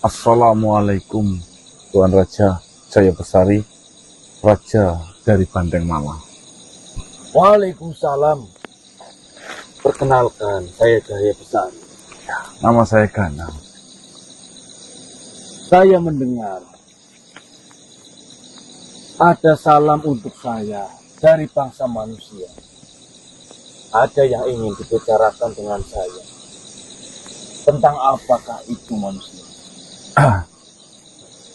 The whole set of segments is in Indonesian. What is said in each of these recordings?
Assalamualaikum Tuan Raja Jaya Besari, Raja dari Banteng Malang. Waalaikumsalam. Perkenalkan, saya Jaya Besari. Nama saya Ganang. Saya mendengar ada salam untuk saya dari bangsa manusia. Ada yang ingin dibicarakan dengan saya. Tentang apakah itu manusia?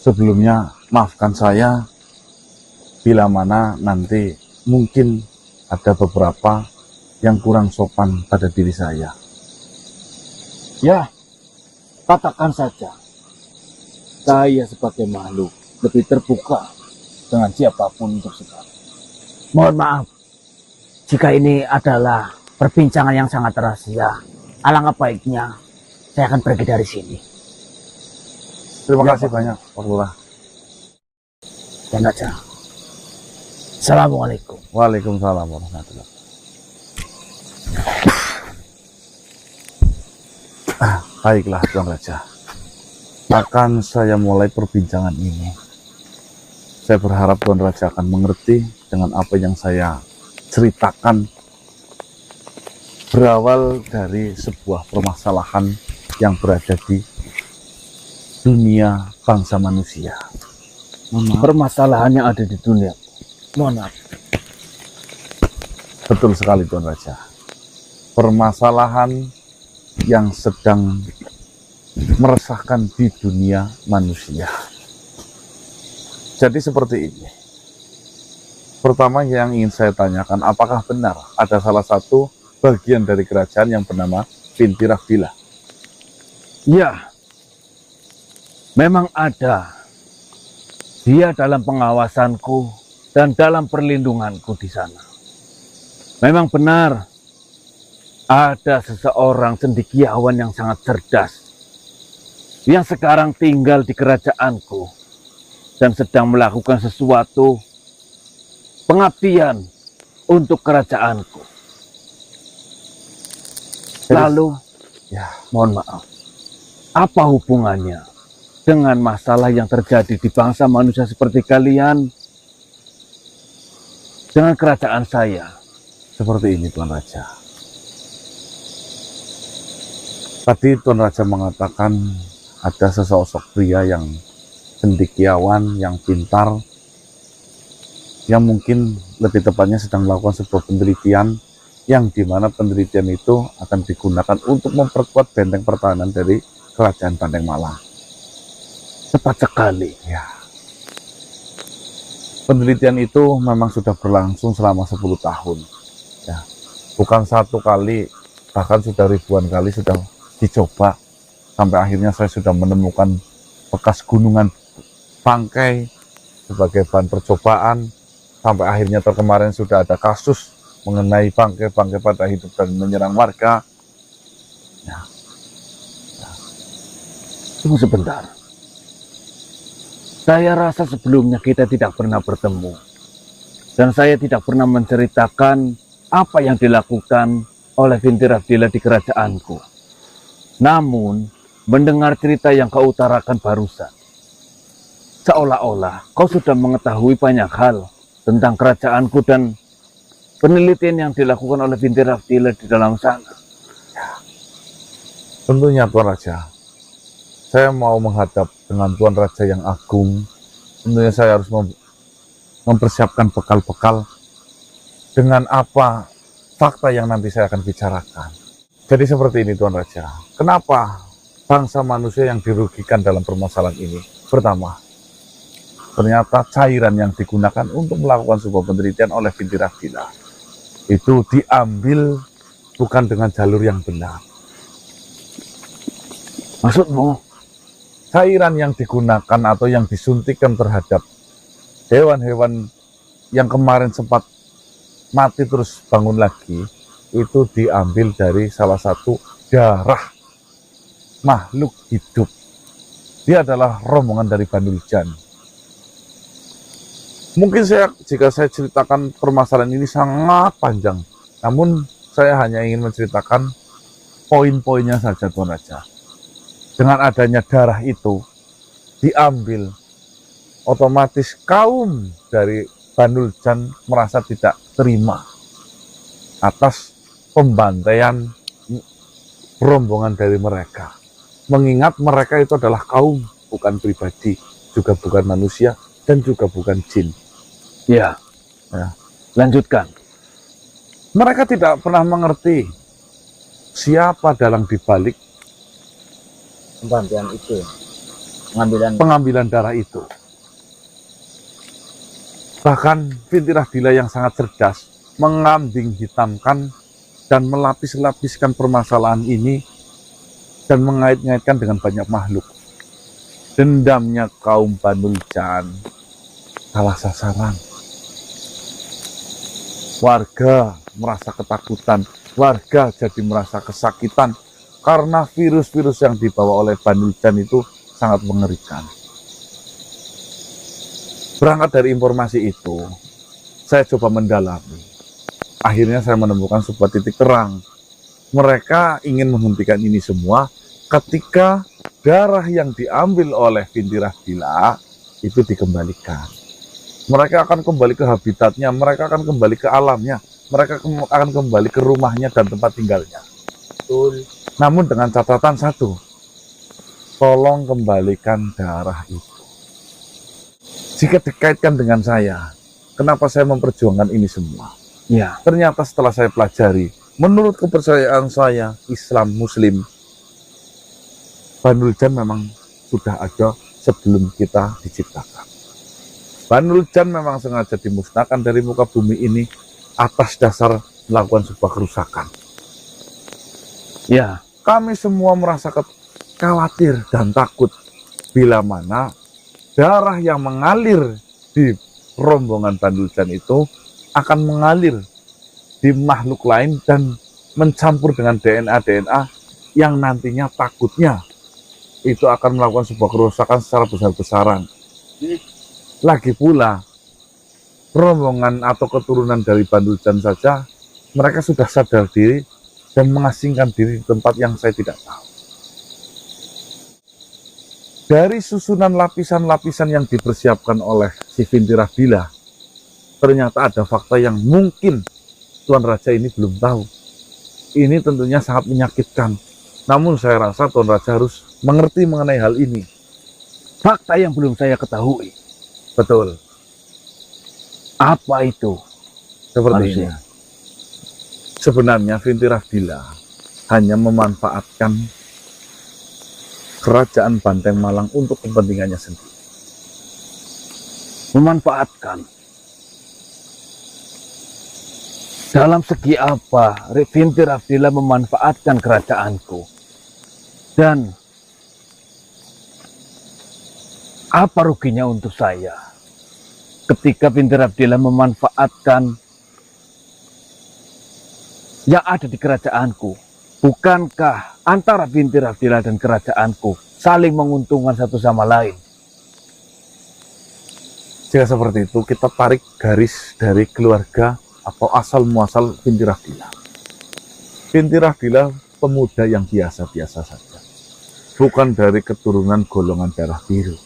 Sebelumnya maafkan saya bila mana nanti mungkin ada beberapa yang kurang sopan pada diri saya. Ya, katakan saja. Saya sebagai makhluk lebih terbuka dengan siapapun untuk sekarang. Mohon maaf, jika ini adalah perbincangan yang sangat rahasia, alangkah baiknya saya akan pergi dari sini. Terima Ya, kasih Pak. banyak, Pak Lurah. Dan aja. Assalamualaikum. Waalaikumsalam warahmatullahi wabarakatuh. Baiklah, Tuan Raja. Akan saya mulai perbincangan ini. Saya berharap Tuan Raja akan mengerti dengan apa yang saya ceritakan. Berawal dari sebuah permasalahan yang berada di dunia bangsa manusia. Permasalahan yang ada di dunia. Mohon maaf. Betul sekali Tuan Raja. Permasalahan yang sedang meresahkan di dunia manusia. Jadi seperti ini. Pertama yang ingin saya tanyakan, apakah benar ada salah satu bagian dari kerajaan yang bernama Pintirah Bila? Ya, memang ada. Dia dalam pengawasanku dan dalam perlindunganku di sana. Memang benar, ada seseorang cendekiawan yang sangat cerdas, yang sekarang tinggal di kerajaanku, dan sedang melakukan sesuatu pengabdian untuk kerajaanku. Lalu, Ya, mohon maaf, apa hubungannya dengan masalah yang terjadi di bangsa manusia seperti kalian dengan kerajaan saya? seperti ini Tuan Raja. Tadi Tuan Raja mengatakan ada sesosok pria yang cendekiawan, yang pintar, yang mungkin lebih tepatnya sedang melakukan sebuah penelitian, yang dimana penelitian itu akan digunakan untuk memperkuat benteng pertahanan dari kerajaan Banteng Malang. Tepat sekali. Ya. Penelitian itu memang sudah berlangsung selama 10 tahun. Ya. Bukan satu kali, bahkan sudah ribuan kali sudah dicoba. Sampai akhirnya saya sudah menemukan bekas gunungan bangkai sebagai bahan percobaan. Sampai akhirnya kemarin sudah ada kasus mengenai bangkai-bangkai pada hidup dan menyerang warga. Ya. Tunggu sebentar. Saya rasa sebelumnya kita tidak pernah bertemu. Dan saya tidak pernah menceritakan apa yang dilakukan oleh Pintirah Bila di kerajaanku. Namun, mendengar cerita yang kau utarakan barusan, seolah-olah kau sudah mengetahui banyak hal tentang kerajaanku dan penelitian yang dilakukan oleh Pintirah Bila di dalam sana. Tentunya Tuan Raja, saya mau menghadap dengan Tuan Raja yang agung. Tentunya saya harus mempersiapkan bekal-bekal dengan apa fakta yang nanti saya akan bicarakan. Jadi seperti ini Tuan Raja, kenapa bangsa manusia yang dirugikan dalam permasalahan ini? Pertama, ternyata cairan yang digunakan untuk melakukan sebuah penelitian oleh Pintirah Bila itu diambil bukan dengan jalur yang benar. Maksudmu? Cairan yang digunakan atau yang disuntikan terhadap hewan-hewan yang kemarin sempat mati terus bangun lagi, itu diambil dari salah satu darah makhluk hidup. Dia adalah rombongan dari Banu Jan. Mungkin jika saya ceritakan permasalahan ini sangat panjang, namun saya hanya ingin menceritakan poin-poinnya saja Tuan Raja. Dengan adanya darah itu, diambil, otomatis kaum dari Banul Jan merasa tidak terima atas pembantaian rombongan dari mereka. Mengingat mereka itu adalah kaum, bukan pribadi, juga bukan manusia, dan juga bukan jin. Ya, lanjutkan. Mereka tidak pernah mengerti siapa dalang dibalik Pembantaian itu, pengambilan darah itu. Bahkan Fintirah Dila yang sangat cerdas mengambing hitamkan dan melapis-lapiskan permasalahan ini dan mengait-ngaitkan dengan banyak makhluk. Dendamnya kaum Banul Jan salah sasaran. Warga merasa ketakutan, warga jadi merasa kesakitan karena virus-virus yang dibawa oleh Banul Jan itu sangat mengerikan. Berangkat dari informasi itu, saya coba mendalami. Akhirnya saya menemukan sebuah titik terang. Mereka ingin menghentikan ini semua ketika darah yang diambil oleh Fintirah Dila itu dikembalikan. Mereka akan kembali ke habitatnya, mereka akan kembali ke alamnya, mereka akan kembali ke rumahnya dan tempat tinggalnya. betul. Namun dengan catatan satu, tolong kembalikan darah itu. Jika dikaitkan dengan saya, kenapa saya memperjuangkan ini semua? Ya, Ternyata setelah saya pelajari, menurut kepercayaan saya, Islam Muslim, Banul Jan memang sudah ada sebelum kita diciptakan. Banul Jan memang sengaja dimusnahkan dari muka bumi ini atas dasar melakukan sebuah kerusakan. ya, Kami semua merasa khawatir dan takut bila mana darah yang mengalir di rombongan Banul Jan itu akan mengalir di makhluk lain dan mencampur dengan DNA yang nantinya takutnya itu akan melakukan sebuah kerusakan secara besar-besaran. Lagi pula, rombongan atau keturunan dari Banul Jan saja, mereka sudah sadar diri dan mengasingkan diri di tempat yang saya tidak tahu. Dari susunan lapisan-lapisan yang dipersiapkan oleh si Fintirah Dila, ternyata ada fakta yang mungkin Tuan Raja ini belum tahu. Ini tentunya sangat menyakitkan. Namun saya rasa Tuan Raja harus mengerti mengenai hal ini. fakta yang belum saya ketahui. Betul, Apa itu? seperti ini. Manusia. Sebenarnya Fintirah Dila hanya memanfaatkan kerajaan Banteng Malang untuk kepentingannya sendiri. Memanfaatkan. Dalam segi apa Fintirah Dila memanfaatkan kerajaanku? Dan apa ruginya untuk saya ketika Fintirah Dila memanfaatkan yang ada di kerajaanku? Bukankah antara Fintirah Dila dan kerajaanku saling menguntungkan satu sama lain? Jika seperti itu, kita tarik garis dari keluarga atau asal muasal Fintirah Dila. Fintirah Dila pemuda yang biasa-biasa saja, bukan dari keturunan golongan darah biru.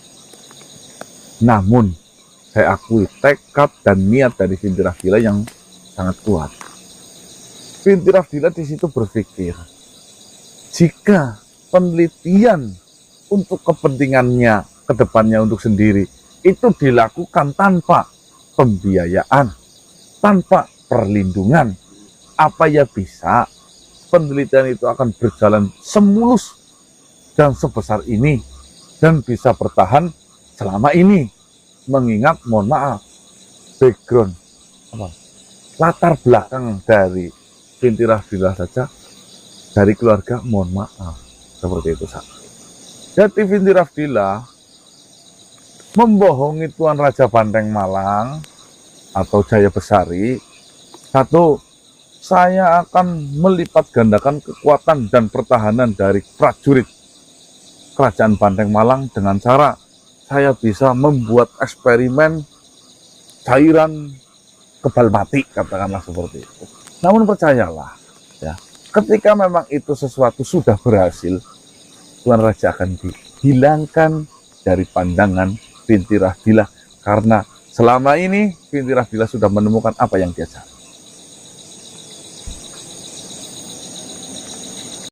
Namun, saya akui tekad dan niat dari Fintirah Dila yang sangat kuat. Fintirah Dila di situ berpikir, jika penelitian untuk kepentingannya, kedepannya untuk sendiri, itu dilakukan tanpa pembiayaan, tanpa perlindungan, apa ya bisa penelitian itu akan berjalan semulus dan sebesar ini dan bisa bertahan selama ini, mengingat, mohon maaf, background latar belakang dari Fintirah Dila saja dari keluarga, mohon maaf, seperti itu saja. Jadi Fintirah Dila membohongi Tuan Raja Banteng Malang atau Jaya Besari. Satu, saya akan melipat gandakan kekuatan dan pertahanan dari prajurit Kerajaan Banteng Malang dengan cara saya bisa membuat eksperimen cairan kebal mati, katakanlah seperti itu. Namun percayalah, ya, ketika memang itu sesuatu sudah berhasil, Tuan Raja akan dihilangkan dari pandangan Binti Rahdilah, karena selama ini Binti Rahdilah sudah menemukan apa yang dia cari.